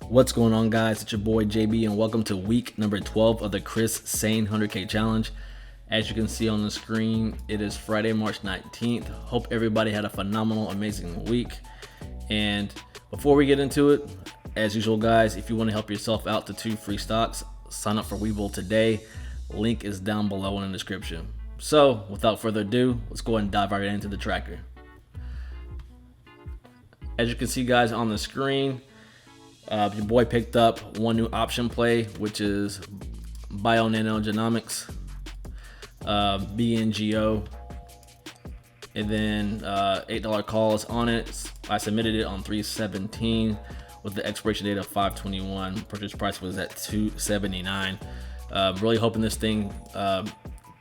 What's going on, guys? It's your boy JB, and welcome to week number 12 of the Chris Sain 100K challenge. As you can see on the screen, it is Friday, March 19th. Hope everybody had a phenomenal, amazing week. And before we get into it, as usual, guys, if you want to help yourself out to 2 free stocks, sign up for Webull today. Link is down below in the description. So, without further ado, let's go ahead and dive right into the tracker. As you can see, guys, on the screen, your boy picked up one new option play, which is Bionanogenomics, BNGO, and then $8 calls on it. I submitted it on 3/17 with the expiration date of 5/21. Purchase price was at $279. Really hoping this thing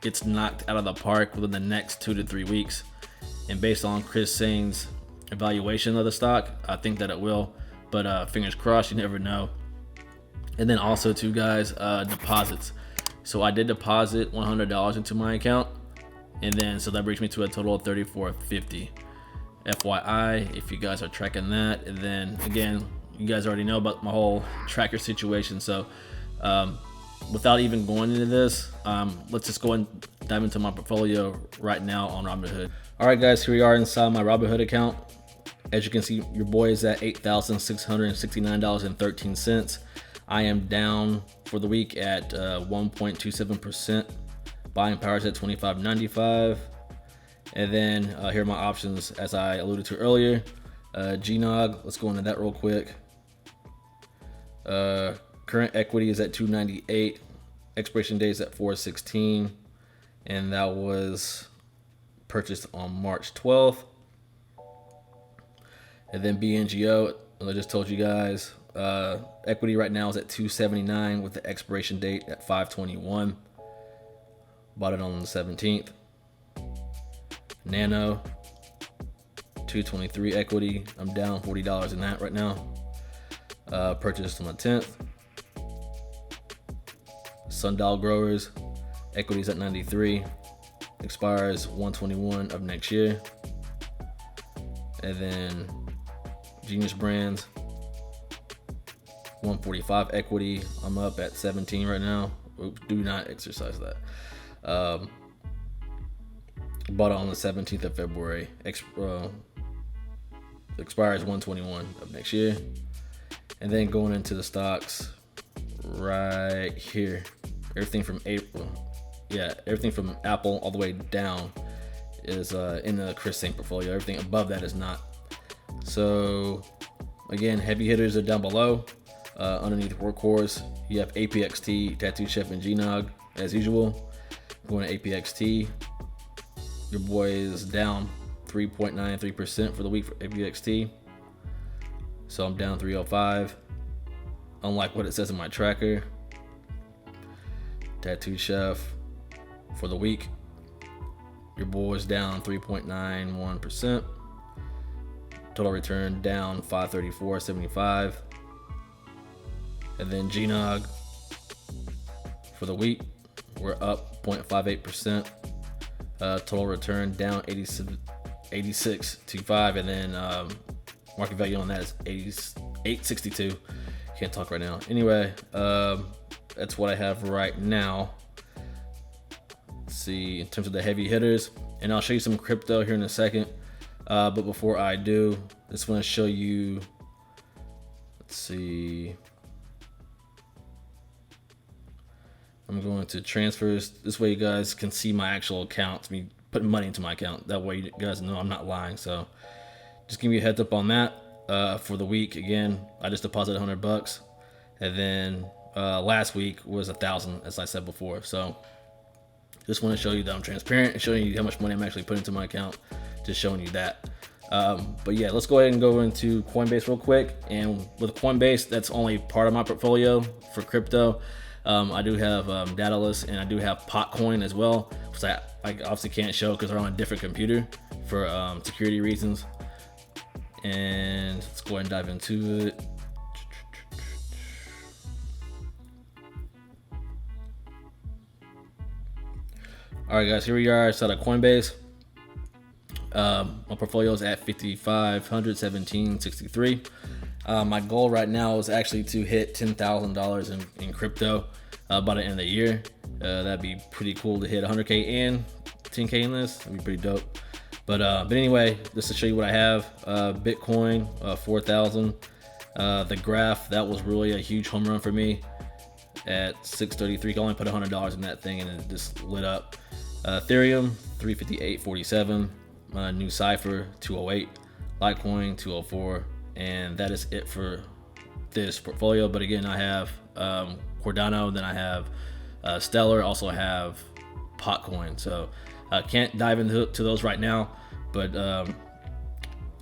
gets knocked out of the park within the next 2 to 3 weeks. And based on Chris Sain's evaluation of the stock, I think that it will. But fingers crossed, you never know. And then also too, guys, deposits. So I did deposit $100 into my account, and then so that brings me to a total of $34.50. FYI, if you guys are tracking that. And then again, you guys already know about my whole tracker situation. So without even going into this, let's just go and dive into my portfolio right now on Robinhood. All right, guys, here we are inside my Robinhood account. As you can see, your boy is at $8,669.13. I am down for the week at 1.27%. Buying power is at $25.95. And then here are my options, as I alluded to earlier. GNOG, let's go into that real quick. Current equity is at $298. Expiration date is at 4/16. And that was purchased on March 12th. And then BNGO, I just told you guys, equity right now is at $279 with the expiration date at 5/21. Bought it on the 17th. Nano, $223 equity. I'm down $40 in that right now. Purchased on the 10th. Sundial Growers, equity is at 93. Expires 1/21 of next year. And then Genius Brands, 145 equity. I'm up at 17 right now. Oops, do not exercise that. Bought it on the 17th of February. Expires 1/21 of next year. And then going into the stocks right here, everything from everything from Apple all the way down is in the Chris Sain portfolio. Everything above that is not. So again, heavy hitters are down below. Underneath Workhorse, you have APXT, Tattoo Chef, and GNOG as usual. Going to APXT, your boy is down 3.93% for the week for APXT. So I'm down 305. Unlike what it says in my tracker. Tattoo Chef for the week, your boy is down 3.91%. Total return down 534.75. And then GNOG for the week, we're up 0.58%. Total return down 86.25, and then market value on that is 862. Can't talk right now. Anyway, that's what I have right now. Let's see, in terms of the heavy hitters, and I'll show you some crypto here in a second. But before I do, I just want to show you, let's see, I'm going to transfers. This way you guys can see my actual account, me putting money into my account. That way you guys know I'm not lying. So just give me a heads up on that. For the week, again, I just deposited $100, and then last week was 1,000, as I said before. So just want to show you that I'm transparent and showing you how much money I'm actually putting into my account. Just showing you that. But yeah, let's go ahead and go into Coinbase real quick. And with Coinbase, that's only part of my portfolio for crypto. I do have Daedalus, and I do have Potcoin as well, which I obviously can't show because they're on a different computer for security reasons. And let's go ahead and dive into it. All right, guys, here we are inside of Coinbase. My portfolio is at 5,517.63. My goal right now is actually to hit $10,000 in crypto by the end of the year. That'd be pretty cool to hit 100K and 10K in this. That'd be pretty dope. But anyway, just to show you what I have, Bitcoin 4,000. The graph, that was really a huge home run for me at 633. I only put $100 in that thing and it just lit up. Ethereum 358.47. New Cipher 208. Litecoin 204. And that is it for this portfolio. But again, I have Cardano, then I have Stellar, also have Potcoin. So I can't dive into those right now, but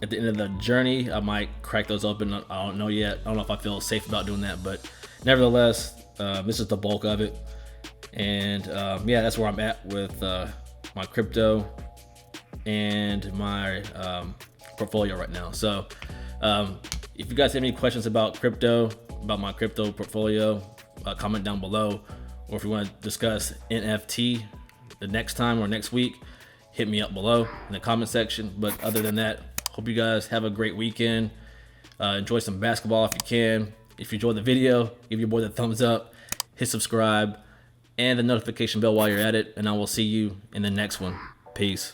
at the end of the journey, I might crack those open. I don't know yet. I don't know if I feel safe about doing that, but nevertheless, this is the bulk of it. And yeah, that's where I'm at with my crypto and my portfolio right now. So if you guys have any questions about crypto, about my crypto portfolio, comment down below. Or if you want to discuss NFT the next time or next week, hit me up below in the comment section. But other than that, hope you guys have a great weekend. Enjoy some basketball if you can. If you enjoyed the video, give your boy the thumbs up, hit subscribe, and the notification bell while you're at it. And I will see you in the next one. Peace.